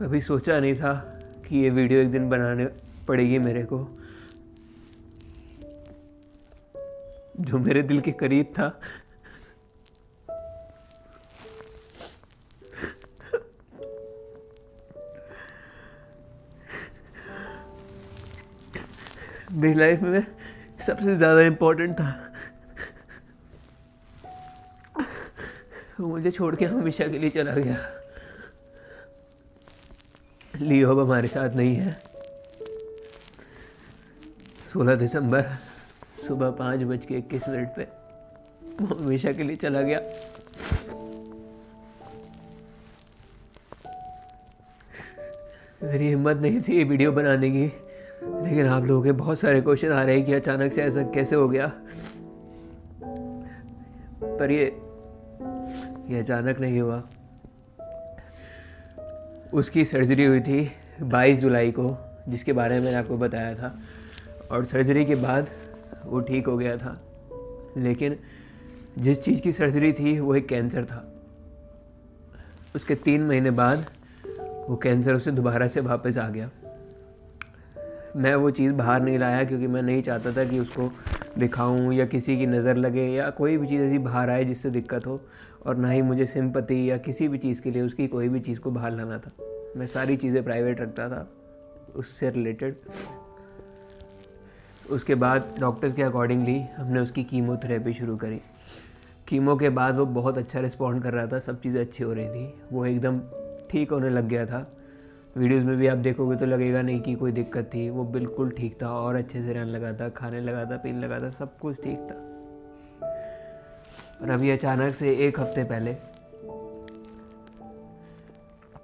कभी सोचा नहीं था कि ये वीडियो एक दिन बनाने पड़ेगी मेरे को, जो मेरे दिल के करीब था। मेरी लाइफ में सबसे ज़्यादा इम्पोर्टेंट था। वो मुझे छोड़ के हमेशा के लिए चला गया। लियो अब हमारे साथ नहीं है। 16 दिसंबर सुबह 5:21 पे वो हमेशा के लिए चला गया। मेरी हिम्मत नहीं थी ये वीडियो बनाने की, लेकिन आप लोगों के बहुत सारे क्वेश्चन आ रहे हैं कि अचानक से ऐसा कैसे हो गया। पर ये अचानक नहीं हुआ। उसकी सर्जरी हुई थी 22 जुलाई को, जिसके बारे में मैंने आपको बताया था, और सर्जरी के बाद वो ठीक हो गया था। लेकिन जिस चीज़ की सर्जरी थी वो एक कैंसर था। उसके 3 महीने बाद वो कैंसर उसे दोबारा से वापस आ गया। मैं वो चीज़ बाहर नहीं लाया क्योंकि मैं नहीं चाहता था कि उसको दिखाऊं या किसी की नज़र लगे या कोई भी चीज़ ऐसी बाहर आए जिससे दिक्कत हो, और ना ही मुझे सिंपैथी या किसी भी चीज़ के लिए उसकी कोई भी चीज़ को बाहर लाना था। मैं सारी चीज़ें प्राइवेट रखता था उससे रिलेटेड। उसके बाद डॉक्टर्स के अकॉर्डिंगली हमने उसकी कीमोथेरेपी शुरू करी। कीमो के बाद वो बहुत अच्छा रिस्पॉन्ड कर रहा था, सब चीज़ें अच्छी हो रही थी, वो एकदम ठीक होने लग गया था। वीडियोस में भी आप देखोगे तो लगेगा नहीं कि कोई दिक्कत थी, वो बिल्कुल ठीक था और अच्छे से रहने लगा था, खाने लगा था, पीने लगा था, सब कुछ ठीक था। और अभी अचानक से 1 हफ्ते पहले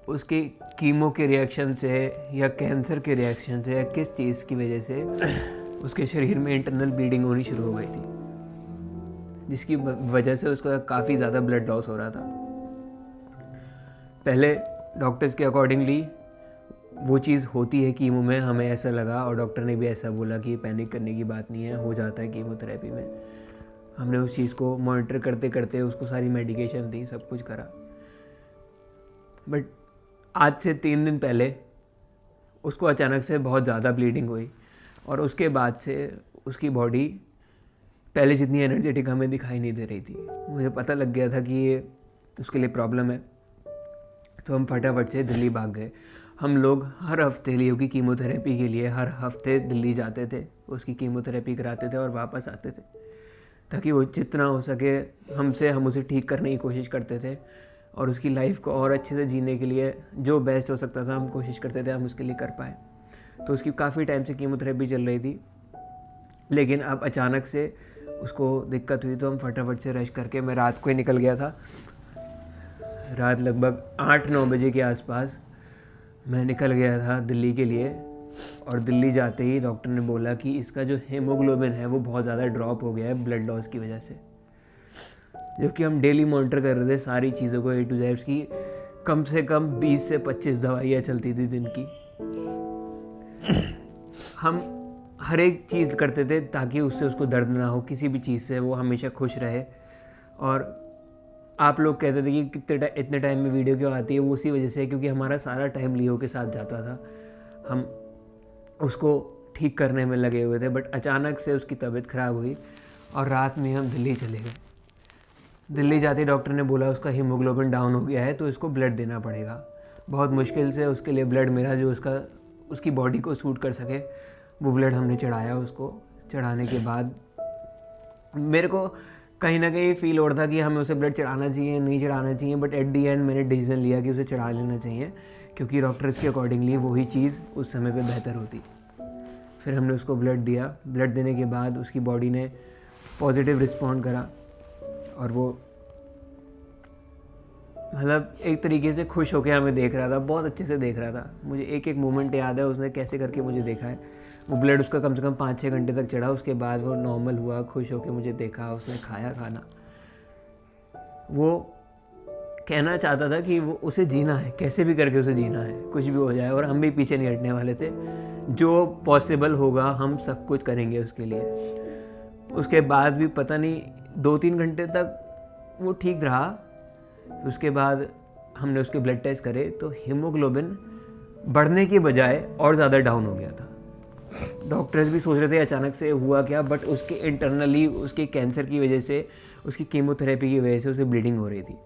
उसकी कीमो के रिएक्शन से या कैंसर के रिएक्शन से या किस चीज़ की वजह से उसके शरीर में इंटरनल ब्लीडिंग होनी शुरू हो गई थी, जिसकी वजह से उसका काफ़ी ज़्यादा ब्लड लॉस हो रहा था। पहले डॉक्टर्स के अकॉर्डिंगली वो चीज़ होती है कीमो में, हमें ऐसा लगा, और डॉक्टर ने भी ऐसा बोला कि पैनिक करने की बात नहीं है, हो जाता है कीमोथेरेपी में। हमने उस चीज़ को मॉनिटर करते करते उसको सारी मेडिकेशन दी, सब कुछ करा। बट आज से 3 दिन पहले उसको अचानक से बहुत ज़्यादा ब्लीडिंग हुई, और उसके बाद से उसकी बॉडी पहले जितनी एनर्जेटिक हमें दिखाई नहीं दे रही थी। मुझे पता लग गया था कि ये उसके लिए प्रॉब्लम है, तो हम फटाफट से दिल्ली भाग गए। हम लोग हर हफ्ते लियो की कीमोथेरेपी के लिए हर हफ्ते दिल्ली जाते थे, उसकी कीमोथेरेपी कराते थे और वापस आते थे, ताकि वो जितना हो सके हम उसे ठीक करने की कोशिश करते थे, और उसकी लाइफ को और अच्छे से जीने के लिए जो बेस्ट हो सकता था हम कोशिश करते थे हम उसके लिए कर पाए। तो उसकी काफ़ी टाइम से कीमोथेरेपी चल रही थी, लेकिन अब अचानक से उसको दिक्कत हुई, तो हम फटाफट से रश करके, मैं रात को ही निकल गया था। रात लगभग 8-9 बजे के आसपास मैं निकल गया था दिल्ली के लिए, और दिल्ली जाते ही डॉक्टर ने बोला कि इसका जो हीमोग्लोबिन है वो बहुत ज़्यादा ड्रॉप हो गया है ब्लड लॉस की वजह से। जबकि हम डेली मॉनिटर कर रहे थे सारी चीज़ों को, A to Z की कम से कम 20 से 25 दवाइयाँ चलती थी दिन की। हम हर एक चीज़ करते थे ताकि उससे उसको दर्द ना हो, किसी भी चीज़ से वो हमेशा खुश रहे। और आप लोग कहते थे कि इतने टाइम में वीडियो क्यों आती है, वो उसी वजह से है क्योंकि हमारा सारा टाइम लियो के साथ जाता था, हम उसको ठीक करने में लगे हुए थे। बट अचानक से उसकी तबीयत ख़राब हुई और रात में हम दिल्ली चले गए। दिल्ली जाते डॉक्टर ने बोला उसका हीमोग्लोबिन डाउन हो गया है, तो इसको ब्लड देना पड़ेगा। बहुत मुश्किल से उसके लिए ब्लड मिला जो उसकी बॉडी को सूट कर सके, वो ब्लड हमने चढ़ाया। उसको चढ़ाने के बाद मेरे को कहीं ना कहीं फील हो रहा था कि हमें उसे ब्लड चढ़ाना चाहिए, नहीं चढ़ाना चाहिए, बट एट दी एंड मैंने डिसीजन लिया कि उसे चढ़ा लेना चाहिए, क्योंकि डॉक्टर्स के अकॉर्डिंगली वही चीज़ उस समय पे बेहतर होती। फिर हमने उसको ब्लड दिया। ब्लड देने के बाद उसकी बॉडी ने पॉजिटिव रिस्पॉन्ड करा, और वो मतलब एक तरीके से खुश होकर हमें देख रहा था, बहुत अच्छे से देख रहा था। मुझे एक एक मोमेंट याद है उसने कैसे करके मुझे देखा है। वो ब्लड उसका कम से कम 5-6 घंटे तक चढ़ा, उसके बाद वो नॉर्मल हुआ, खुश होकर मुझे देखा, उसने खाया खाना। वो कहना चाहता था कि वो उसे जीना है, कैसे भी करके उसे जीना है, कुछ भी हो जाए, और हम भी पीछे नहीं हटने वाले थे। जो पॉसिबल होगा हम सब कुछ करेंगे उसके लिए। उसके बाद भी पता नहीं 2-3 घंटे तक वो ठीक रहा। उसके बाद हमने उसके ब्लड टेस्ट करे तो हीमोग्लोबिन बढ़ने की बजाय और ज़्यादा डाउन हो गया था। डॉक्टर्स भी सोच रहे थे अचानक से हुआ क्या, बट उसके इंटरनली उसके कैंसर की वजह से, उसकी कीमोथेरेपी की वजह से उसे ब्लीडिंग हो रही थी।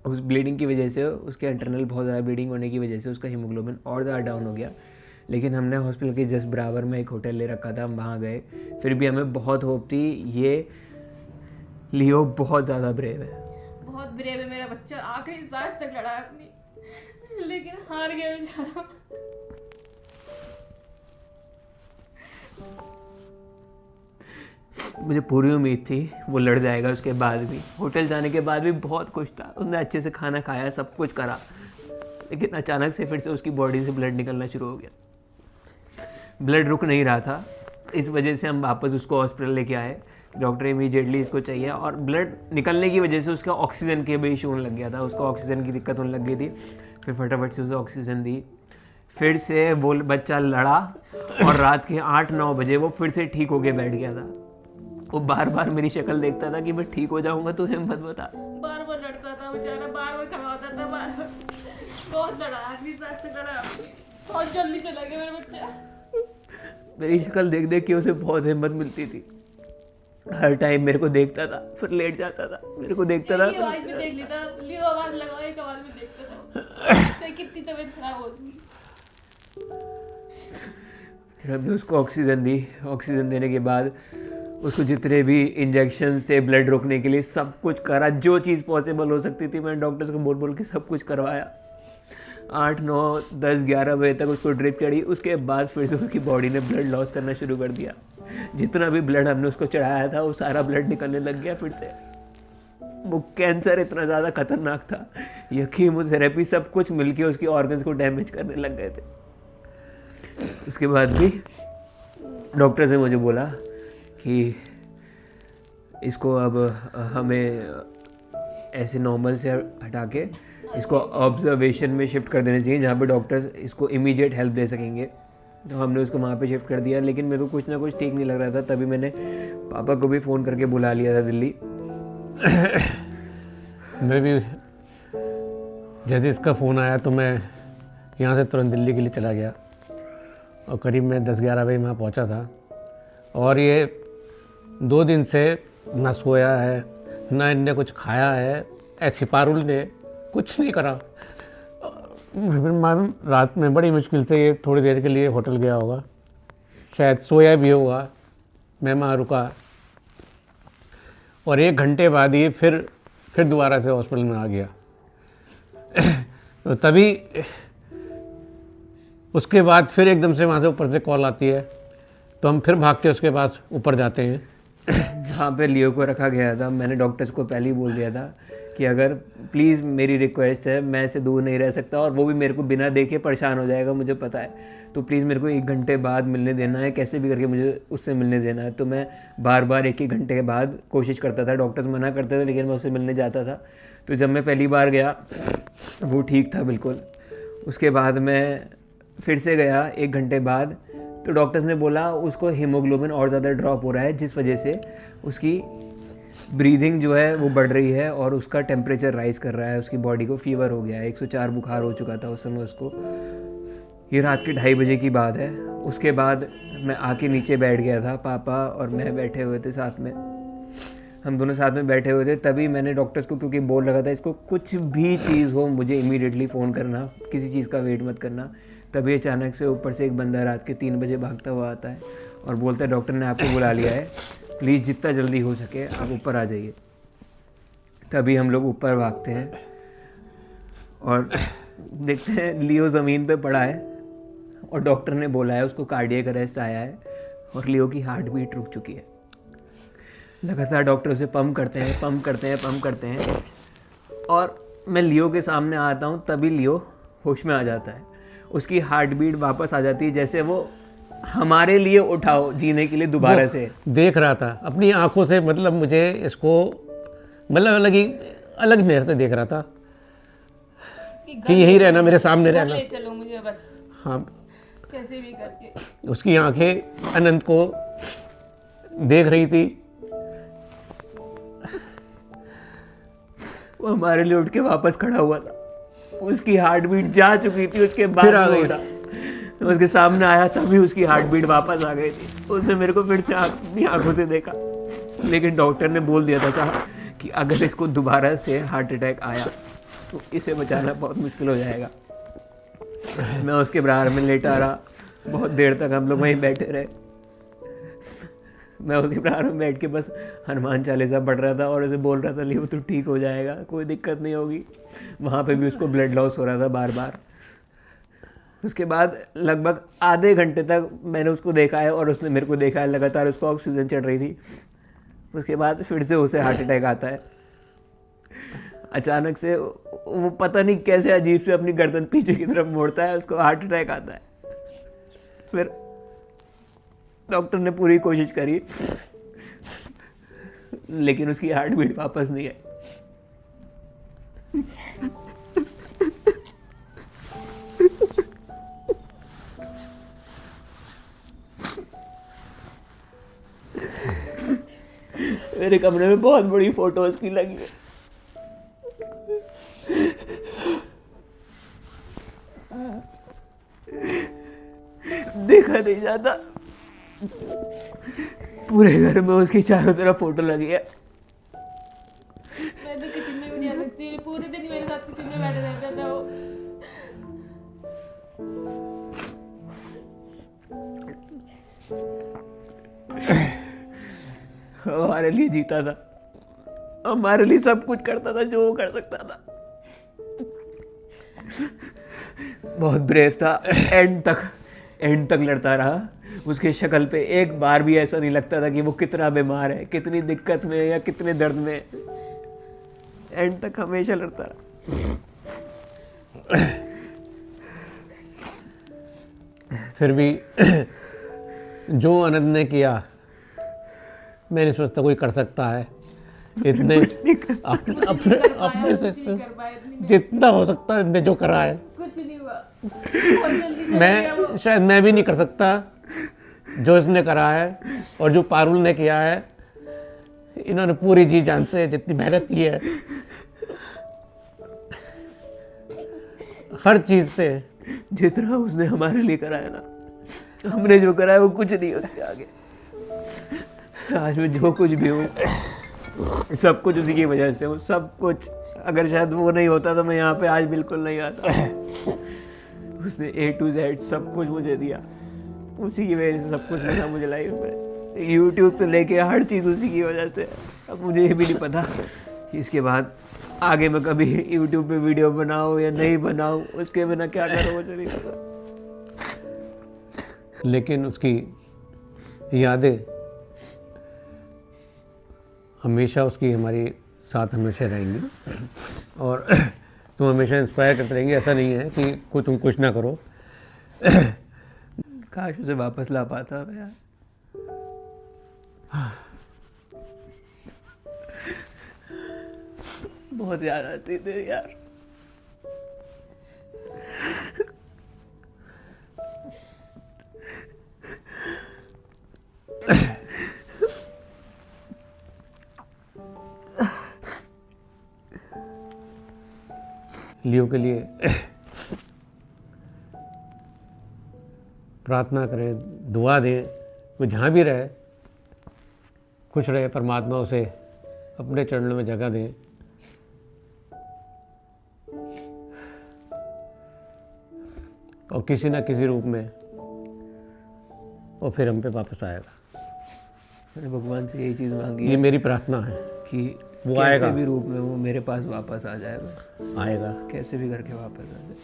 उस ब्लीडिंग की वजह से, उसके इंटरनल बहुत ज़्यादा ब्लीडिंग होने की वजह से उसका हीमोग्लोबिन और ज़्यादा डाउन हो गया। लेकिन हमने हॉस्पिटल के जस्ट बराबर में एक होटल ले रखा था, हम वहाँ गए। फिर भी हमें बहुत होप थी। ये लियो बहुत ज़्यादा ब्रेव है, बहुत ब्रेव है मेरा बच्चा, आखिरी सांस तक लड़ा अपनी, लेकिन हार गया बेचारा। मुझे पूरी उम्मीद थी वो लड़ जाएगा। उसके बाद भी, होटल जाने के बाद भी बहुत कुछ था, उसने अच्छे से खाना खाया, सब कुछ करा, लेकिन अचानक से फिर से उसकी बॉडी से ब्लड निकलना शुरू हो गया। ब्लड रुक नहीं रहा था। इस वजह से हम वापस उसको हॉस्पिटल लेके आए। डॉक्टर इमीडिएटली इसको चाहिए, और ब्लड निकलने की वजह से उसका ऑक्सीजन के भी इशू होने लग गया था, उसको ऑक्सीजन की दिक्कत होने लग गई थी। फिर फटाफट से उसे ऑक्सीजन दी, फिर से वो बच्चा लड़ा, और रात के 8-9 बजे वो फिर से ठीक होके बैठ गया था। वो बार बार मेरी शक्ल देखता था कि मैं ठीक हो जाऊंगा, तू हिम्मत बता। बार बार लड़ता था बेचारा, बार बार खड़ा होता था, बार बार बहुत लड़ा, आखिरी सांस तक लड़ा, बहुत जल्दी चला गया मेरा बच्चा। मेरी शक्ल देख देख के उसे बहुत हिम्मत मिलती थी। हर टाइम मेरे को देखता था, फिर लेट जाता था, मेरे को देखता था। आवाज भी देख लेता, लियो आवाज लगाओ, एक आवाज में देखता था तो कितनी तबीयत खराब होती। फिर हमने उसको ऑक्सीजन दी। ऑक्सीजन देने के बाद उसको जितने भी इंजेक्शन थे ब्लड रोकने के लिए, सब कुछ करा, जो चीज़ पॉसिबल हो सकती थी मैंने डॉक्टर्स को बोल बोल के सब कुछ करवाया। 8, 9, 10, 11 बजे तक उसको ड्रिप चढ़ी। उसके बाद फिर से उसकी बॉडी ने ब्लड लॉस करना शुरू कर दिया। जितना भी ब्लड हमने उसको चढ़ाया था वो सारा ब्लड निकलने लग गया फिर से। वो कैंसर इतना ज़्यादा खतरनाक था, ये कीमोथेरेपी सब कुछ मिलके उसकी ऑर्गन्स को डैमेज करने लग गए थे। उसके बाद भी डॉक्टर ने मुझे बोला कि इसको अब हमें ऐसे नॉर्मल से हटा के इसको ऑब्जर्वेशन में शिफ्ट कर देना चाहिए, जहाँ पे डॉक्टर्स इसको इमीडिएट हेल्प दे सकेंगे। तो हमने उसको वहाँ पे शिफ्ट कर दिया। लेकिन मेरे को कुछ ना कुछ ठीक नहीं लग रहा था, तभी मैंने पापा को भी फ़ोन करके बुला लिया था दिल्ली। मैं भी जैसे इसका फ़ोन आया तो मैं यहाँ से तुरंत दिल्ली के लिए चला गया, और करीब मैं 10-11 बजे वहाँ पहुँचा था। और ये 2 दिन से ना सोया है, ना इनने कुछ खाया है, ऐसे पारुल ने कुछ नहीं करा। रात में बड़ी मुश्किल से ये थोड़ी देर के लिए होटल गया होगा, शायद सोया भी होगा। मैं वहाँ रुका, और 1 घंटे बाद ये फिर दोबारा से हॉस्पिटल में आ गया। तो तभी उसके बाद फिर एकदम से वहाँ से ऊपर से कॉल आती है, तो हम फिर भाग के उसके पास ऊपर जाते हैं जहाँ पे लियो को रखा गया था। मैंने डॉक्टर्स को पहले ही बोल दिया था कि अगर प्लीज़ मेरी रिक्वेस्ट है, मैं ऐसे दूर नहीं रह सकता, और वो भी मेरे को बिना देखे परेशान हो जाएगा, मुझे पता है। तो प्लीज़ मेरे को 1 घंटे बाद मिलने देना है, कैसे भी करके मुझे उससे मिलने देना है। तो मैं बार बार 1-1 घंटे के बाद कोशिश करता था। डॉक्टर्स मना करते थे, लेकिन मैं उससे मिलने जाता था। तो जब मैं पहली बार गया वो ठीक था बिल्कुल। उसके बाद मैं फिर से गया 1 घंटे बाद, तो डॉक्टर्स ने बोला उसको हीमोग्लोबिन और ज़्यादा ड्रॉप हो रहा है, जिस वजह से उसकी ब्रीदिंग जो है वो बढ़ रही है और उसका टेम्परेचर राइज़ कर रहा है, उसकी बॉडी को फीवर हो गया है। 104 बुखार हो चुका था उस समय उसको। ये रात के 2:30 बजे की बात है। उसके बाद मैं आके नीचे बैठ गया था, पापा और मैं बैठे हुए थे साथ में, हम दोनों साथ में बैठे हुए थे। तभी मैंने डॉक्टर्स को, क्योंकि बोल रखा था इसको कुछ भी चीज़ हो मुझे इमीडिएटली फ़ोन करना, किसी चीज़ का वेट मत करना। तभी अचानक से ऊपर से एक बंदा रात के 3 बजे भागता हुआ आता है और बोलता है डॉक्टर ने आपको बुला लिया है, प्लीज़ जितना जल्दी हो सके आप ऊपर आ जाइए। तभी हम लोग ऊपर भागते हैं और देखते हैं लियो ज़मीन पे पड़ा है और डॉक्टर ने बोला है उसको कार्डियक अरेस्ट आया है और लियो की हार्ट बीट रुक चुकी है। लगातार डॉक्टर उसे पंप करते हैं और मैं लियो के सामने आता हूँ, तभी लियो होश में आ जाता है। उसकी हार्ट बीट वापस आ जाती है, जैसे वो हमारे लिए उठाओ जीने के लिए दोबारा से देख रहा था अपनी आंखों से। मतलब मुझे इसको मतलब अलग नजर से देख रहा था कि यही रहना, मेरे सामने रहना, ले चलो मुझे बस, हाँ कैसे भी करके। उसकी आंखें अनंत को देख रही थी। वो हमारे लिए उठ के वापस खड़ा हुआ था। उसकी हार्ट बीट जा चुकी थी, उसके बाद फिर आ वो गई। उठा। तो उसके सामने आया तभी उसकी हार्ट बीट वापस आ गई थी। उसने मेरे को फिर से अपनी आंखों से देखा, लेकिन डॉक्टर ने बोल दिया था साहब कि अगर इसको दोबारा से हार्ट अटैक आया तो इसे बचाना बहुत मुश्किल हो जाएगा। मैं उसके बराबर में लेटा रहा, बहुत देर तक हम लोग वहीं बैठे रहे। मैं उसके बराबर में बैठ के बस हनुमान चालीसा पढ़ रहा था और उसे बोल रहा था लियो तो ठीक हो जाएगा, कोई दिक्कत नहीं होगी। वहाँ पे भी उसको ब्लड लॉस हो रहा था बार बार। उसके बाद लगभग आधे घंटे तक मैंने उसको देखा है और उसने मेरे को देखा है, लगातार उसको ऑक्सीजन चढ़ रही थी। उसके बाद फिर से उसे हार्ट अटैक आता है अचानक से। वो पता नहीं कैसे अजीब से अपनी गर्दन पीछे की तरफ मोड़ता है, उसको हार्ट अटैक आता है। फिर डॉक्टर ने पूरी कोशिश करी, लेकिन उसकी हार्ट बीट वापस नहीं आई। मेरे कमरे में बहुत बड़ी फोटोज की लगी है। देखा नहीं जाता, पूरे घर में उसकी चारों तरफ फोटो लगी है। मैं तो किचन में भी नहीं आ सकती, पूरे दिन मेरे साथ किचन में बैठे रहता था वो। हमारे लिए जीता था, हमारे लिए सब कुछ करता था जो वो कर सकता था। बहुत ब्रेव था, एंड तक लड़ता रहा। उसकी शक्ल पे एक बार भी ऐसा नहीं लगता था कि वो कितना बीमार है, कितनी दिक्कत में है या कितने दर्द में है। एंड तक हमेशा लड़ता रहा। फिर भी जो आनंद ने किया, मैं नहीं सोचता कोई कर सकता है। इतने अपने से जितना हो सकता है इतने जो करा है, कुछ नहीं हुआ, बहुत जल्दी चला गया वो। शायद मैं भी नहीं कर सकता जो इसने करा है और जो पारुल ने किया है। इन्होंने पूरी जी जान से जितनी मेहनत की है, हर चीज से, जितना उसने हमारे लिए करा है ना, हमने जो करा है वो कुछ नहीं है उसके आगे। आज मैं जो कुछ भी हूँ सब कुछ उसी की वजह से हूँ, सब कुछ। अगर शायद वो नहीं होता तो मैं यहाँ पे आज बिल्कुल नहीं आता। उसने A to Z सब कुछ मुझे दिया, उसी की वजह से सब कुछ मिला मुझे लाइफ में। YouTube से लेके हर चीज़ उसी की वजह से। अब मुझे ये भी नहीं पता कि इसके बाद आगे मैं कभी YouTube पे वीडियो बनाऊँ या नहीं बनाऊँ, उसके बिना क्या करूँ मुझे नहीं पता। लेकिन उसकी यादें हमेशा उसकी हमारी साथ हमेशा रहेंगी और तुम हमेशा इंस्पायर करते रहेंगे। ऐसा नहीं है कि तुम कुछ ना करो। काश उसे वापस ला पाता मैं यार। बहुत याद आती थी यार। लियो के लिए प्रार्थना करें, दुआ दें। वो जहाँ भी रहे खुश रहे, परमात्मा उसे अपने चरणों में जगह दें। और किसी ना किसी रूप में वो फिर हम पे वापस आएगा। मैंने भगवान से यही चीज़ मांगी ये मेरी प्रार्थना है कि वो कैसे आएगा। भी रूप में वो मेरे पास वापस आ जाए, बस आएगा। कैसे भी करके वापस आ जाए।